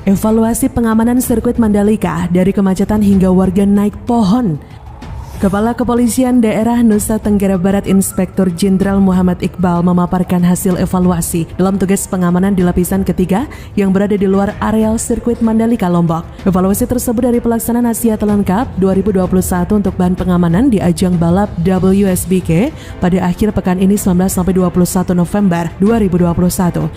Evaluasi pengamanan sirkuit Mandalika dari kemacetan hingga warga naik pohon. Kepala Kepolisian Daerah Nusa Tenggara Barat Inspektur Jenderal Muhammad Iqbal memaparkan hasil evaluasi dalam tugas pengamanan di lapisan ketiga yang berada di luar areal sirkuit Mandalika Lombok. Evaluasi tersebut dari pelaksanaan Asia Talent Cup 2021 untuk bahan pengamanan di ajang balap WSBK pada akhir pekan ini 19-21 November 2021.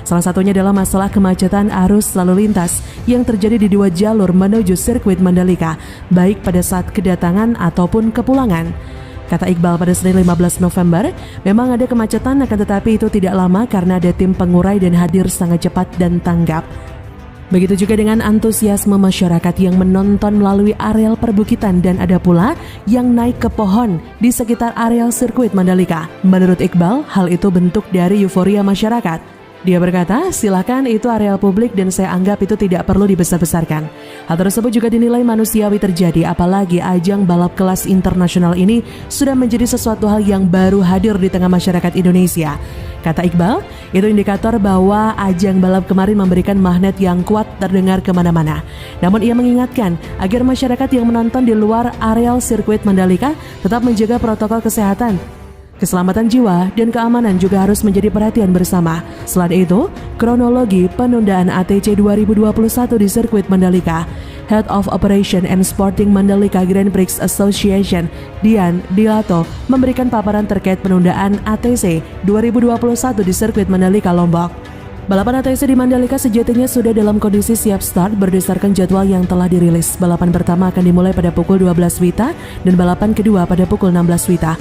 Salah satunya adalah masalah kemacetan arus lalu lintas yang terjadi di dua jalur menuju sirkuit Mandalika, baik pada saat kedatangan ataupun kepulangan. Kata Iqbal, pada Senin 15 November, memang ada kemacetan, akan tetapi itu tidak lama karena ada tim pengurai dan hadir sangat cepat dan tanggap. Begitu juga dengan antusiasme masyarakat yang menonton melalui areal perbukitan dan ada pula yang naik ke pohon di sekitar areal sirkuit Mandalika. Menurut Iqbal, hal itu bentuk dari euforia masyarakat. Dia berkata, silakan, itu areal publik dan saya anggap itu tidak perlu dibesar-besarkan. Hal tersebut juga dinilai manusiawi terjadi, apalagi ajang balap kelas internasional ini sudah menjadi sesuatu hal yang baru hadir di tengah masyarakat Indonesia. Kata Iqbal, itu indikator bahwa ajang balap kemarin memberikan magnet yang kuat terdengar kemana-mana. Namun ia mengingatkan agar masyarakat yang menonton di luar areal sirkuit Mandalika tetap menjaga protokol kesehatan. Keselamatan jiwa dan keamanan juga harus menjadi perhatian bersama. Selain itu, kronologi penundaan ATC 2021 di sirkuit Mandalika, Head of Operation and Sporting Mandalika Grand Prix Association, Dian Dilato, memberikan paparan terkait penundaan ATC 2021 di sirkuit Mandalika Lombok. Balapan ATC di Mandalika sejatinya sudah dalam kondisi siap start berdasarkan jadwal yang telah dirilis. Balapan pertama akan dimulai pada pukul 12 WITA dan balapan kedua pada pukul 16 WITA.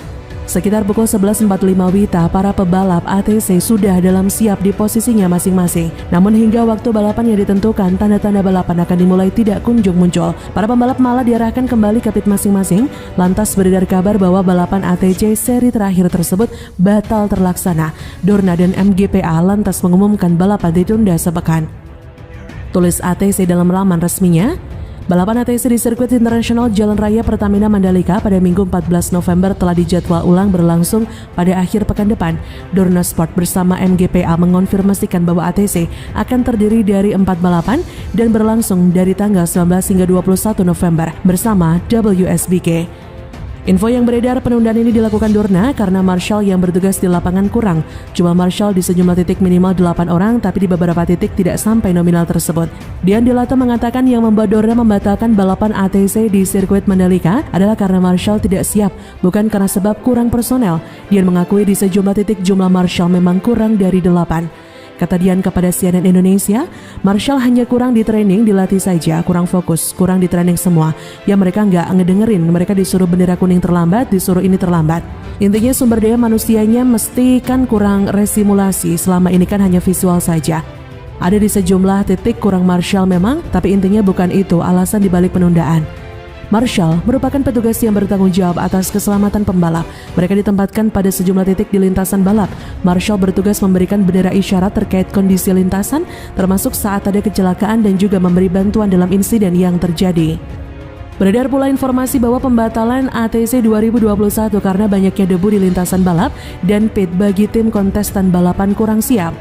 Sekitar pukul 11.45 WITA, para pebalap ATC sudah dalam siap di posisinya masing-masing. Namun hingga waktu balapan yang ditentukan, tanda-tanda balapan akan dimulai tidak kunjung muncul. Para pembalap malah diarahkan kembali ke pit masing-masing. Lantas beredar kabar bahwa balapan ATC seri terakhir tersebut batal terlaksana. Dorna dan MGPA lantas mengumumkan balapan ditunda sepekan. Tulis ATC dalam laman resminya. Balapan ATC di sirkuit internasional Jalan Raya Pertamina Mandalika pada Minggu 14 November telah dijadwal ulang berlangsung pada akhir pekan depan. Dorna Sport bersama MGPA mengonfirmasikan bahwa ATC akan terdiri dari 4 balapan dan berlangsung dari tanggal 19 hingga 21 November bersama WSBK. Info yang beredar, penundaan ini dilakukan Dorna karena marshal yang bertugas di lapangan kurang. Jumlah marshal di sejumlah titik minimal 8 orang, tapi di beberapa titik tidak sampai nominal tersebut. Dian Dilato mengatakan yang membuat Dorna membatalkan balapan ATC di sirkuit Mandalika adalah karena marshal tidak siap, bukan karena sebab kurang personel. Dian mengakui di sejumlah titik jumlah marshal memang kurang dari 8. Kata Dian kepada CNN Indonesia, marshal hanya kurang di training, dilatih saja, kurang fokus, kurang di training semua. Ya mereka nggak ngedengerin, mereka disuruh bendera kuning terlambat, disuruh ini terlambat. Intinya sumber daya manusianya mesti kan kurang resimulasi, selama ini kan hanya visual saja. Ada di sejumlah titik kurang marshal memang, tapi intinya bukan itu alasan dibalik penundaan. Marshal merupakan petugas yang bertanggung jawab atas keselamatan pembalap. Mereka ditempatkan pada sejumlah titik di lintasan balap. Marshal bertugas memberikan bendera isyarat terkait kondisi lintasan, termasuk saat ada kecelakaan dan juga memberi bantuan dalam insiden yang terjadi. Beredar pula informasi bahwa pembatalan ATC 2021 karena banyaknya debu di lintasan balap dan pit bagi tim kontestan balapan kurang siap.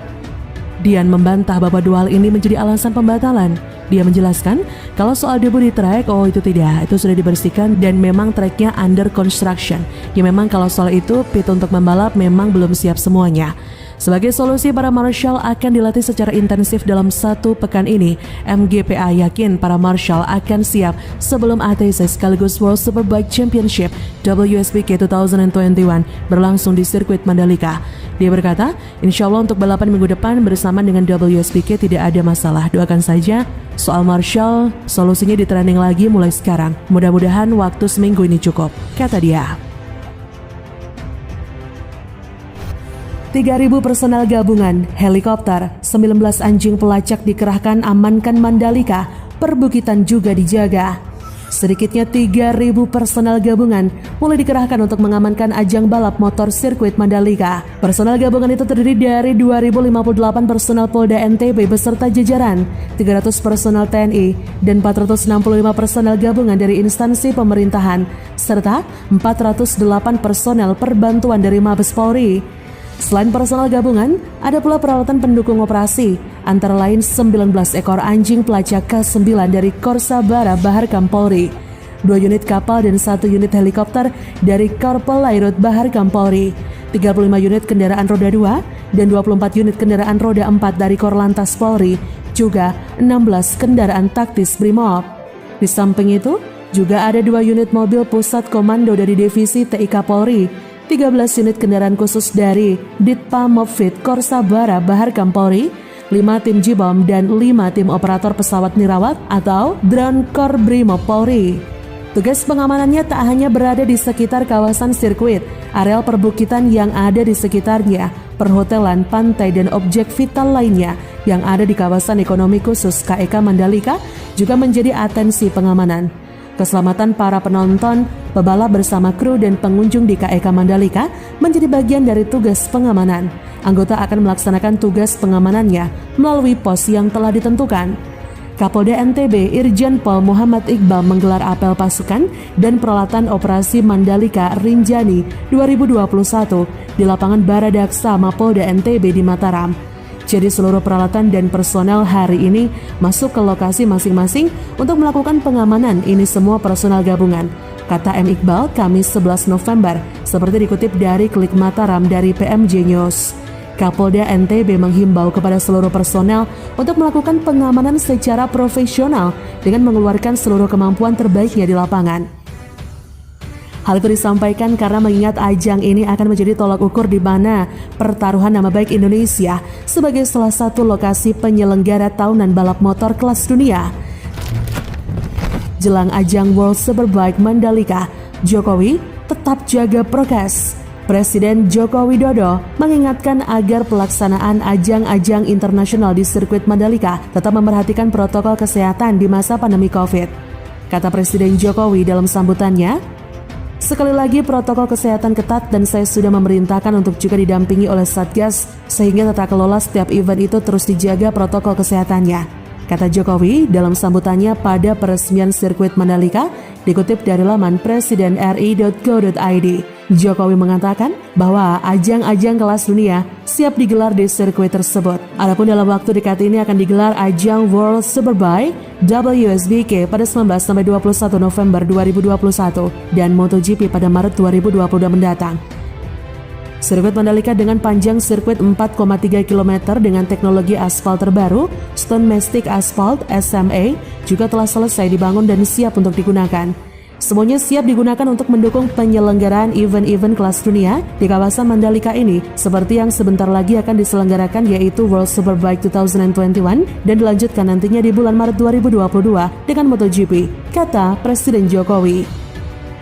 Dian membantah bahwa dua hal ini menjadi alasan pembatalan. Dia menjelaskan, kalau soal debu di trek, itu tidak, itu sudah dibersihkan dan memang treknya under construction. Ya memang kalau soal itu, pit untuk membalap memang belum siap semuanya. Sebagai solusi, para marshal akan dilatih secara intensif dalam 1 pekan ini. MGPA yakin para marshal akan siap sebelum ATC sekaligus World Superbike Championship WSBK 2021 berlangsung di sirkuit Mandalika. Dia berkata, insya Allah untuk balapan minggu depan bersama dengan WSBK tidak ada masalah. Doakan saja. Soal marshal, solusinya di training lagi mulai sekarang. Mudah-mudahan waktu seminggu ini cukup, kata dia. 3.000 personel gabungan, helikopter, 19 anjing pelacak dikerahkan amankan Mandalika, perbukitan juga dijaga. Sedikitnya 3.000 personel gabungan mulai dikerahkan untuk mengamankan ajang balap motor sirkuit Mandalika. Personel gabungan itu terdiri dari 2.058 personel Polda NTB beserta jajaran, 300 personel TNI, dan 465 personel gabungan dari instansi pemerintahan, serta 408 personel perbantuan dari Mabes Polri. Selain personal gabungan, ada pula peralatan pendukung operasi, antara lain 19 ekor anjing pelacak K9 dari Korsabara Baharkam Polri, 2 unit kapal dan 1 unit helikopter dari Korpol Lairut Baharkam Polri, 35 unit kendaraan roda 2, dan 24 unit kendaraan roda 4 dari Korlantas Polri, juga 16 kendaraan taktis Brimob. Di samping itu, juga ada 2 unit mobil pusat komando dari Divisi TIK Polri, 13 unit kendaraan khusus dari Ditpa Mobfit Korsabara Baharkam Polri, 5 tim Jibom dan 5 tim operator pesawat nirawak atau drone Kor Brimob Polri. Tugas pengamanannya tak hanya berada di sekitar kawasan sirkuit, areal perbukitan yang ada di sekitarnya, perhotelan, pantai dan objek vital lainnya yang ada di kawasan ekonomi khusus KEK Mandalika juga menjadi atensi pengamanan. Keselamatan para penonton, pebalap bersama kru dan pengunjung di KEK Mandalika menjadi bagian dari tugas pengamanan. Anggota akan melaksanakan tugas pengamanannya melalui pos yang telah ditentukan. Kapolda NTB Irjen Pol Muhammad Iqbal menggelar apel pasukan dan peralatan operasi Mandalika Rinjani 2021 di lapangan Baradaksa Mapolda NTB di Mataram. Jadi seluruh peralatan dan personel hari ini masuk ke lokasi masing-masing untuk melakukan pengamanan. Ini semua personel gabungan, kata M. Iqbal Kamis 11 November, seperti dikutip dari Klik Mataram dari PMJ News. Kapolda NTB menghimbau kepada seluruh personel untuk melakukan pengamanan secara profesional dengan mengeluarkan seluruh kemampuan terbaiknya di lapangan. Hal itu disampaikan karena mengingat ajang ini akan menjadi tolak ukur di mana pertaruhan nama baik Indonesia sebagai salah satu lokasi penyelenggara tahunan balap motor kelas dunia. Jelang ajang World Superbike Mandalika, Jokowi tetap jaga prokes. Presiden Joko Widodo mengingatkan agar pelaksanaan ajang-ajang internasional di sirkuit Mandalika tetap memperhatikan protokol kesehatan di masa pandemi COVID. Kata Presiden Jokowi dalam sambutannya, sekali lagi protokol kesehatan ketat dan saya sudah memerintahkan untuk juga didampingi oleh Satgas sehingga tata kelola setiap event itu terus dijaga protokol kesehatannya. Kata Jokowi dalam sambutannya pada peresmian sirkuit Mandalika dikutip dari laman presidenri.go.id. Jokowi mengatakan bahwa ajang-ajang kelas dunia siap digelar di sirkuit tersebut. Adapun dalam waktu dekat ini akan digelar ajang World Superbike WSBK pada 19-21 November 2021 dan MotoGP pada Maret 2022 mendatang. Sirkuit Mandalika dengan panjang sirkuit 4,3 km dengan teknologi aspal terbaru, Stone Mastic Asphalt SMA, juga telah selesai dibangun dan siap untuk digunakan. Semuanya siap digunakan untuk mendukung penyelenggaraan event-event kelas dunia di kawasan Mandalika ini, seperti yang sebentar lagi akan diselenggarakan yaitu World Superbike 2021 dan dilanjutkan nantinya di bulan Maret 2022 dengan MotoGP, kata Presiden Jokowi.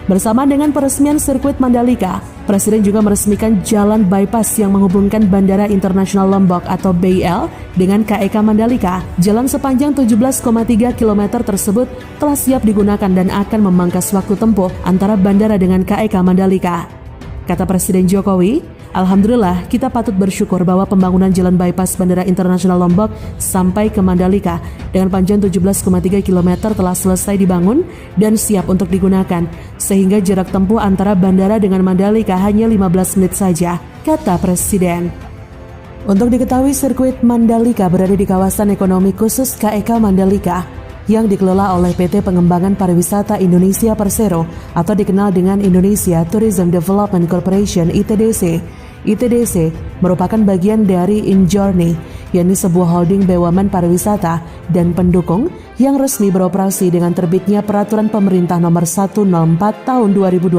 Bersama dengan peresmian sirkuit Mandalika, Presiden juga meresmikan jalan bypass yang menghubungkan Bandara Internasional Lombok atau BIL dengan KEK Mandalika. Jalan sepanjang 17,3 km tersebut telah siap digunakan dan akan memangkas waktu tempuh antara bandara dengan KEK Mandalika. Kata Presiden Jokowi, alhamdulillah kita patut bersyukur bahwa pembangunan jalan bypass Bandara Internasional Lombok sampai ke Mandalika dengan panjang 17,3 km telah selesai dibangun dan siap untuk digunakan, sehingga jarak tempuh antara bandara dengan Mandalika hanya 15 menit saja, kata Presiden. Untuk diketahui, sirkuit Mandalika berada di kawasan ekonomi khusus KEK Mandalika yang dikelola oleh PT Pengembangan Pariwisata Indonesia Persero atau dikenal dengan Indonesia Tourism Development Corporation ITDC. ITDC merupakan bagian dari InJourney, yakni sebuah holding BUMN pariwisata dan pendukung yang resmi beroperasi dengan terbitnya Peraturan Pemerintah Nomor 104 Tahun 2021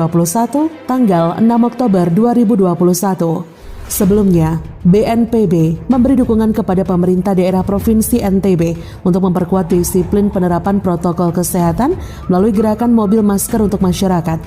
tanggal 6 Oktober 2021. Sebelumnya, BNPB memberi dukungan kepada pemerintah daerah Provinsi NTB untuk memperkuat disiplin penerapan protokol kesehatan melalui gerakan mobil masker untuk masyarakat.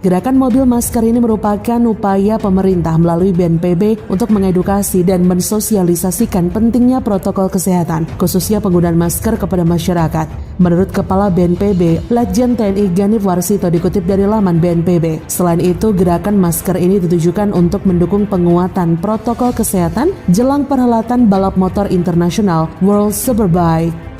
Gerakan mobil masker ini merupakan upaya pemerintah melalui BNPB untuk mengedukasi dan mensosialisasikan pentingnya protokol kesehatan, khususnya penggunaan masker kepada masyarakat. Menurut Kepala BNPB, Letjen TNI Ganif Warsito dikutip dari laman BNPB. Selain itu, gerakan masker ini ditujukan untuk mendukung penguatan protokol kesehatan jelang perhelatan balap motor internasional World Superbike.